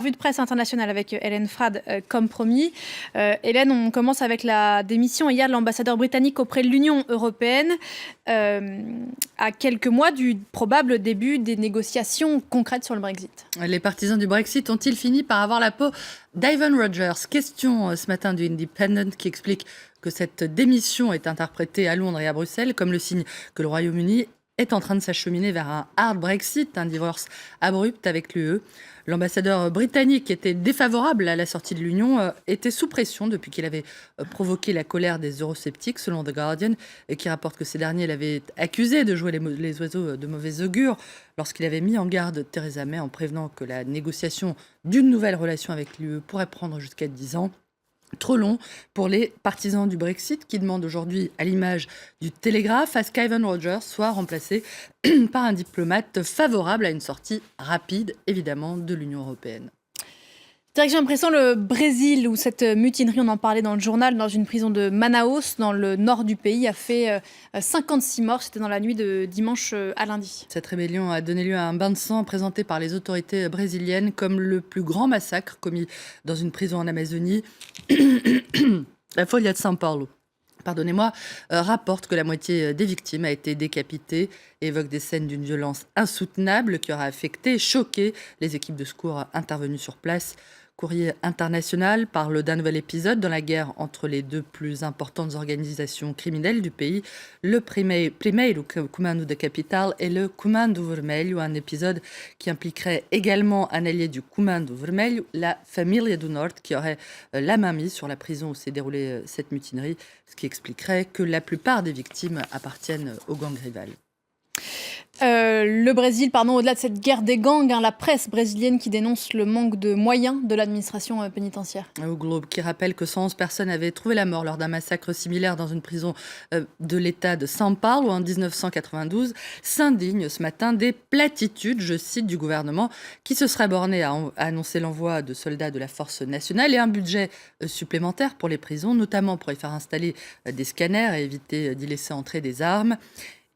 Revue de presse internationale avec Hélène Frade, comme promis. Hélène, on commence avec la démission hier de l'ambassadeur britannique auprès de l'Union européenne, à quelques mois du probable début des négociations concrètes sur le Brexit. Les partisans du Brexit ont-ils fini par avoir la peau d'Ivan Rogers? Question ce matin du Independent qui explique que cette démission est interprétée à Londres et à Bruxelles comme le signe que le Royaume-Uni est en train de s'acheminer vers un hard Brexit, un divorce abrupt avec l'UE. L'ambassadeur britannique, qui était défavorable à la sortie de l'Union, était sous pression depuis qu'il avait provoqué la colère des eurosceptiques, selon The Guardian, et qui rapporte que ces derniers l'avaient accusé de jouer les oiseaux de mauvais augure lorsqu'il avait mis en garde Theresa May en prévenant que la négociation d'une nouvelle relation avec l'UE pourrait prendre jusqu'à 10 ans. Trop long pour les partisans du Brexit qui demandent aujourd'hui, à l'image du Télégraphe, à ce qu'Ivan Rogers soit remplacé par un diplomate favorable à une sortie rapide, évidemment, de l'Union européenne. Direction à présent le Brésil, où cette mutinerie, on en parlait dans le journal, dans une prison de Manaus, dans le nord du pays, a fait 56 morts. C'était dans la nuit de dimanche à lundi. Cette rébellion a donné lieu à un bain de sang présenté par les autorités brésiliennes comme le plus grand massacre commis dans une prison en Amazonie. La Folha de São Paulo, rapporte que la moitié des victimes a été décapitée et évoque des scènes d'une violence insoutenable qui aura affecté et choqué les équipes de secours intervenues sur place. Courrier international parle d'un nouvel épisode dans la guerre entre les deux plus importantes organisations criminelles du pays, le Primeiro Comando da Capital et le Comando Vermelho, un épisode qui impliquerait également un allié du Comando Vermelho, la Família do Norte, qui aurait la main mise sur la prison où s'est déroulée cette mutinerie, ce qui expliquerait que la plupart des victimes appartiennent au gang rival. Le Brésil, au-delà de cette guerre des gangs, la presse brésilienne qui dénonce le manque de moyens de l'administration pénitentiaire. Au Globe qui rappelle que 111 personnes avaient trouvé la mort lors d'un massacre similaire dans une prison de l'État de São Paulo en 1992, s'indigne ce matin des platitudes, je cite, du gouvernement qui se serait borné à annoncer l'envoi de soldats de la force nationale et un budget supplémentaire pour les prisons, notamment pour y faire installer des scanners et éviter d'y laisser entrer des armes.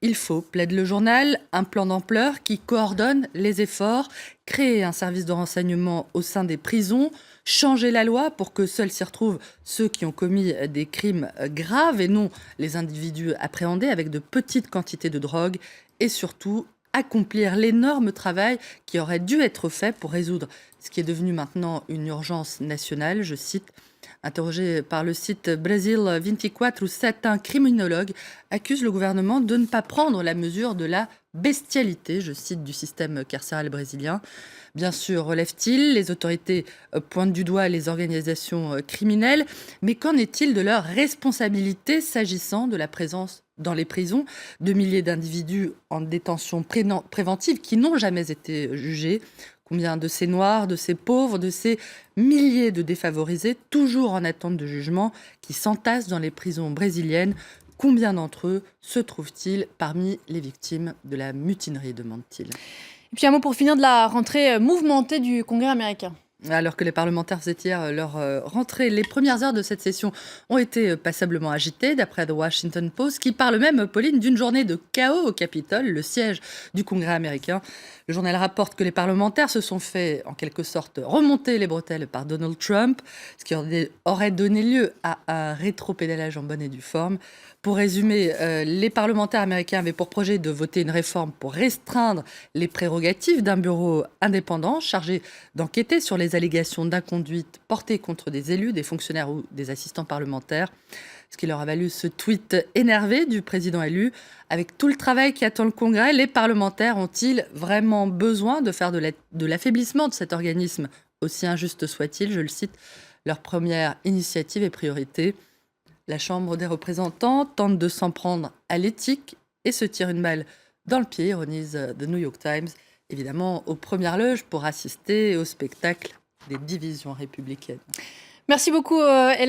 Il faut, plaide le journal, un plan d'ampleur qui coordonne les efforts, créer un service de renseignement au sein des prisons, changer la loi pour que seuls s'y retrouvent ceux qui ont commis des crimes graves et non les individus appréhendés avec de petites quantités de drogue et surtout accomplir l'énorme travail qui aurait dû être fait pour résoudre ce qui est devenu maintenant une urgence nationale, je cite. Interrogé par le site Brasil 24, où un criminologue accuse le gouvernement de ne pas prendre la mesure de la bestialité, je cite, du système carcéral brésilien. Bien sûr, relève-t-il, les autorités pointent du doigt les organisations criminelles, mais qu'en est-il de leur responsabilité s'agissant de la présence dans les prisons de milliers d'individus en détention préventive qui n'ont jamais été jugés? Combien de ces noirs, de ces pauvres, de ces milliers de défavorisés, toujours en attente de jugement, qui s'entassent dans les prisons brésiliennes? Combien d'entre eux se trouvent-ils parmi les victimes de la mutinerie, demande-t-il. Et puis un mot pour finir de la rentrée mouvementée du Congrès américain. Alors que les parlementaires faisaient hier leur rentrée, les premières heures de cette session ont été passablement agitées, d'après The Washington Post, qui parle même, Pauline, d'une journée de chaos au Capitole, le siège du Congrès américain. Le journal rapporte que les parlementaires se sont fait, en quelque sorte, remonter les bretelles par Donald Trump, ce qui aurait donné lieu à un rétropédalage en bonne et due forme. Pour résumer, les parlementaires américains avaient pour projet de voter une réforme pour restreindre les prérogatives d'un bureau indépendant chargé d'enquêter sur les allégations d'inconduite portées contre des élus, des fonctionnaires ou des assistants parlementaires. Ce qui leur a valu ce tweet énervé du président élu. Avec tout le travail qui attend le Congrès, les parlementaires ont-ils vraiment besoin de faire de l'affaiblissement de cet organisme, aussi injuste soit-il? Je le cite, leur première initiative et priorité. La Chambre des représentants tente de s'en prendre à l'éthique et se tire une balle dans le pied, ironise The New York Times, évidemment aux premières loges pour assister au spectacle des divisions républicaines. Merci beaucoup, Hélène.